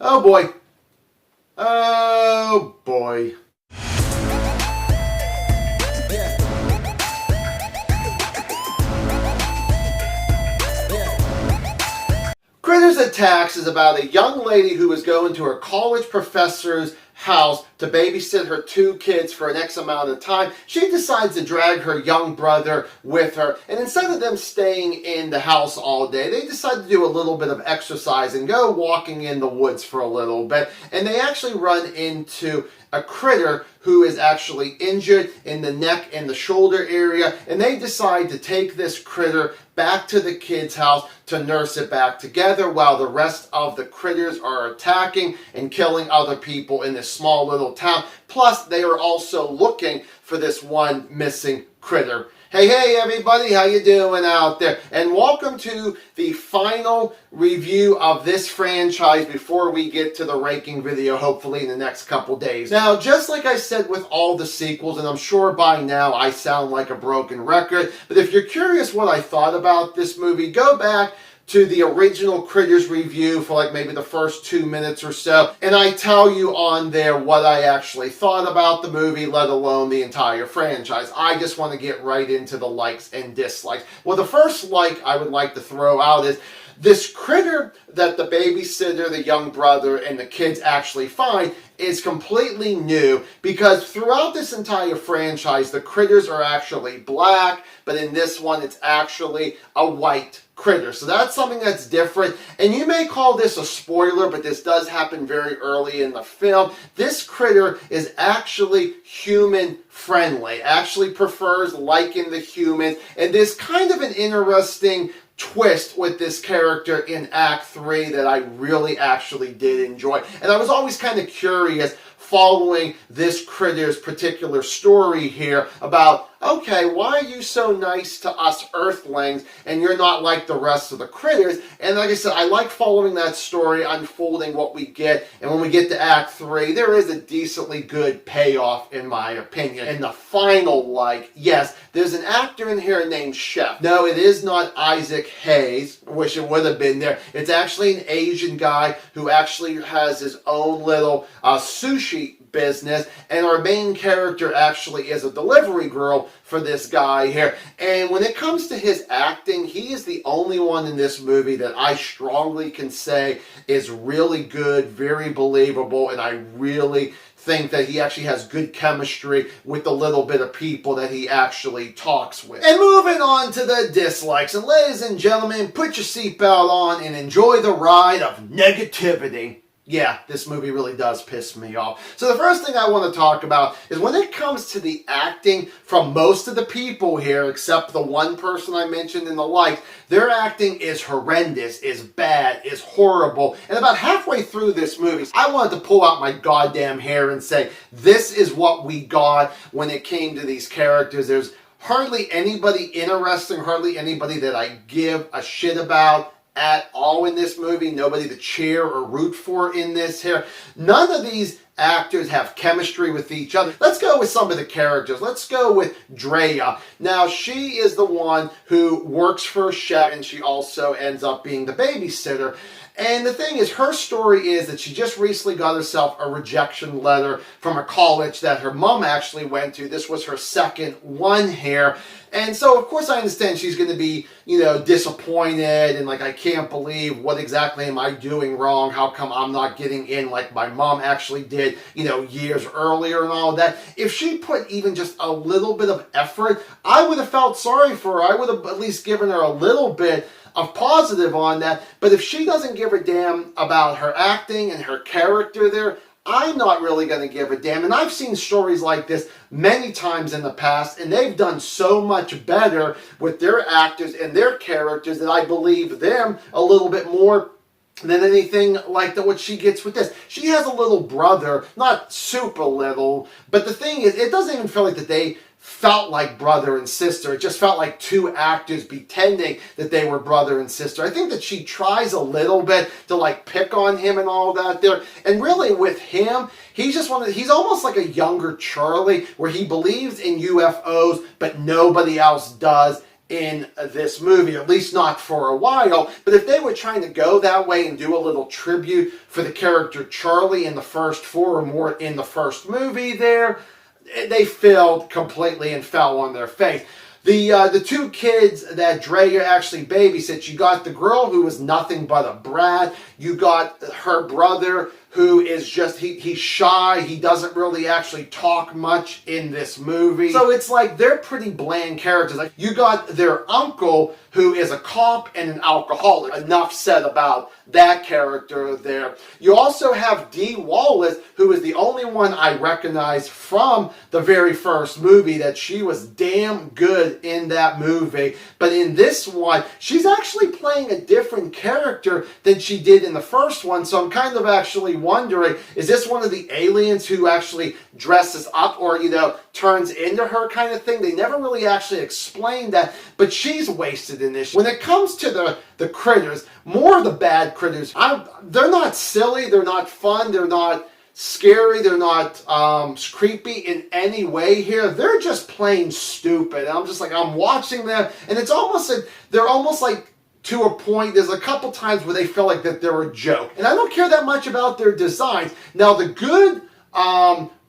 Oh boy. Oh boy. Critters Attacks is about a young lady who is going to her college professor's house to babysit her two kids for an X amount of time. She decides to drag her young brother with her, and instead of them staying in the house all day, they decide to do a little bit of exercise and go walking in the woods for a little bit. And they actually run into a critter who is actually injured in the neck and the shoulder area, and they decide to take this critter back to the kid's house to nurse it back together while the rest of the critters are attacking and killing other people in this small little town. Plus, they are also looking for this one missing critter. Hey everybody, how you doing out there? And welcome to the final review of this franchise before we get to the ranking video, hopefully in the next couple days. Now, just like I said with all the sequels, and I'm sure by now I sound like a broken record, but if you're curious what I thought about this movie, go back to the original Critters review for like maybe the first 2 minutes or so, and I tell you on there what I actually thought about the movie, let alone the entire franchise. I just want to get right into the likes and dislikes. Well, the first like I would like to throw out is this critter that the babysitter, the young brother, and the kids actually find is completely new, because throughout this entire franchise, the critters are actually black, but in this one, it's actually a white critter. So that's something that's different. And you may call this a spoiler, but this does happen very early in the film. This critter is actually human friendly, actually prefers liking the humans, and there's kind of an interesting twist with this character in Act 3 that I really actually did enjoy. And I was always kind of curious following this critter's particular story here about, okay, why are you so nice to us Earthlings and you're not like the rest of the critters? And like I said, I like following that story, unfolding what we get, and when we get to Act 3, there is a decently good payoff in my opinion. And the final like, yes, there's an actor in here named Chef. No, it is not Isaac Hayes. I wish it would have been there. It's actually an Asian guy who actually has his own little sushi business, and our main character actually is a delivery girl for this guy here. And when it comes to his acting, he is the only one in this movie that I strongly can say is really good, very believable, and I really think that he actually has good chemistry with the little bit of people that he actually talks with. And moving on to the dislikes, and ladies and gentlemen, put your seatbelt on and enjoy the ride of negativity. Yeah, this movie really does piss me off. So the first thing I want to talk about is when it comes to the acting from most of the people here, except the one person I mentioned in the likes, their acting is horrendous, is bad, is horrible. And about halfway through this movie, I wanted to pull out my goddamn hair and say, this is what we got when it came to these characters. There's hardly anybody interesting, hardly anybody that I give a shit about at all in this movie. Nobody to cheer or root for in this here. None of these actors have chemistry with each other. Let's go with some of the characters. Let's go with Drea. Now, she is the one who works for Chef, and she also ends up being the babysitter. And the thing is, her story is that she just recently got herself a rejection letter from a college that her mom actually went to. This was her second one here. And so, of course, I understand she's going to be, disappointed and like, I can't believe, what exactly am I doing wrong? How come I'm not getting in like my mom actually did, years earlier and all of that? If she put even just a little bit of effort, I would have felt sorry for her. I would have at least given her a little bit of positive on that. But if she doesn't give a damn about her acting and her character there, I'm not really going to give a damn. And I've seen stories like this many times in the past, and they've done so much better with their actors and their characters that I believe them a little bit more than anything like what she gets with this. She has a little brother, not super little, but the thing is, it doesn't even feel like that they felt like brother and sister. It just felt like two actors pretending that they were brother and sister. I think that she tries a little bit to like pick on him and all that there. And really with him, he's almost like a younger Charlie, where he believes in UFOs, but nobody else does. in this movie, at least not for a while. But if they were trying to go that way and do a little tribute for the character Charlie in the first four, or more in the first movie there, they failed completely and fell on their face. The two kids that Drea actually babysits, you got the girl who was nothing but a brat. You got her brother who is just, he's shy. He doesn't really actually talk much in this movie. So it's like they're pretty bland characters. Like, you got their uncle who is a cop and an alcoholic. Enough said about that character there. You also have Dee Wallace, who is the only one I recognize from the very first movie, that she was damn good in that movie. But in this one, she's actually playing a different character than she did in the first one. So I'm kind of actually wondering, is this one of the aliens who actually dresses up or, you know, turns into her kind of thing? They never really actually explained that, but she's wasted in this. When it comes to the critters, more of the bad critters, they're not silly, they're not fun, they're not scary, they're not creepy in any way here. They're just plain stupid. And I'm just like, I'm watching them, and it's almost like, they're almost like, to a point, there's a couple times where they feel like that they're a joke. And I don't care that much about their designs. Now, the good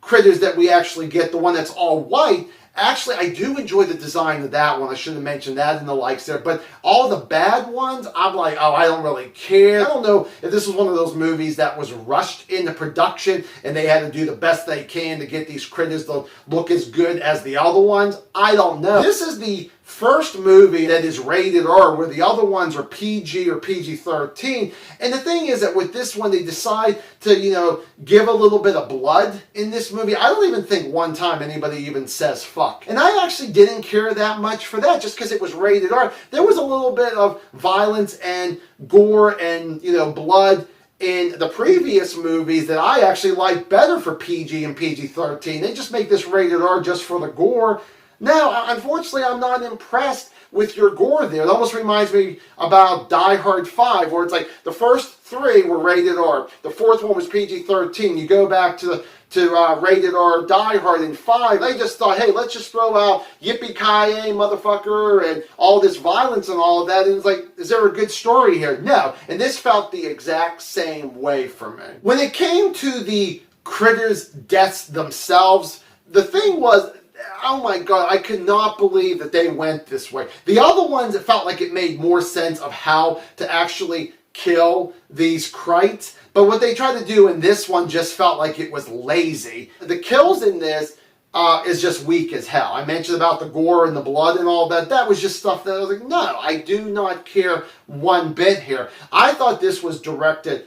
critters that we actually get, the one that's all white, actually, I do enjoy the design of that one. I should have mentioned that in the likes there. But all the bad ones, I'm like, oh, I don't really care. I don't know if this was one of those movies that was rushed into production and they had to do the best they can to get these critters to look as good as the other ones. I don't know. This is the first movie that is rated R, where the other ones are PG or PG-13. And the thing is that with this one, they decide to, you know, give a little bit of blood in this movie. I don't even think one time anybody even says fuck. And I actually didn't care that much for that, just because it was rated R. There was a little bit of violence and gore and, you know, blood in the previous movies that I actually like better for PG and PG-13. They just make this rated R just for the gore. Now, unfortunately, I'm not impressed with your gore there. It almost reminds me about Die Hard 5, where it's like the first three were rated R. The fourth one was PG-13. You go back to rated R Die Hard in 5. They just thought, hey, let's just throw out yippee-ki-yay, motherfucker, and all this violence and all of that. And it's like, is there a good story here? No. And this felt the exact same way for me. When it came to the critters' deaths themselves, the thing was, oh my God, I could not believe that they went this way. The other ones, it felt like it made more sense of how to actually kill these krites. But what they tried to do in this one just felt like it was lazy. The kills in this is just weak as hell. I mentioned about the gore and the blood and all that. That was just stuff that I was like, no, I do not care one bit here. I thought this was directed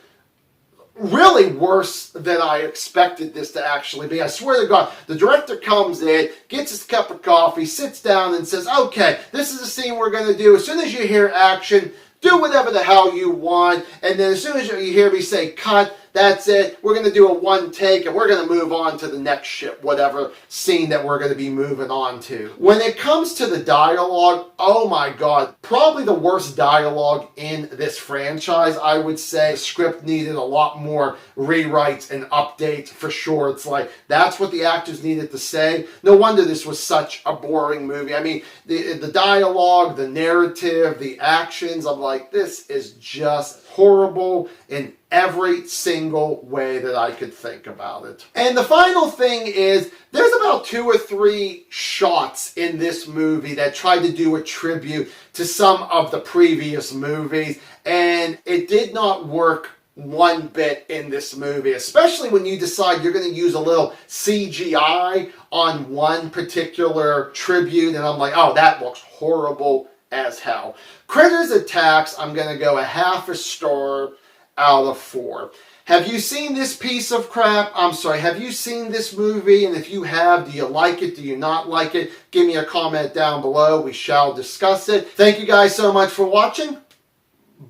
really worse than I expected this to actually be. I swear to God, the director comes in, gets his cup of coffee, sits down and says, okay, this is the scene we're going to do. As soon as you hear action, do whatever the hell you want. And then as soon as you hear me say cut, that's it. We're going to do a one take and we're going to move on to the next ship, whatever scene that we're going to be moving on to. When it comes to the dialogue, oh my God, probably the worst dialogue in this franchise, I would say. The script needed a lot more rewrites and updates for sure. It's like, that's what the actors needed to say. No wonder this was such a boring movie. I mean, the dialogue, the narrative, the actions, I'm like, this is just horrible in every single way that I could think about it. And the final thing is, there's about 2 or 3 shots in this movie that tried to do a tribute to some of the previous movies, and it did not work one bit in this movie, especially when you decide you're going to use a little CGI on one particular tribute, and I'm like, oh, that looks horrible as hell. Critters Attacks, I'm going to go a 1/2 star out of 4. Have you seen this piece of crap? I'm sorry, have you seen this movie? And if you have, do you like it? Do you not like it? Give me a comment down below. We shall discuss it. Thank you guys so much for watching.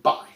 Bye.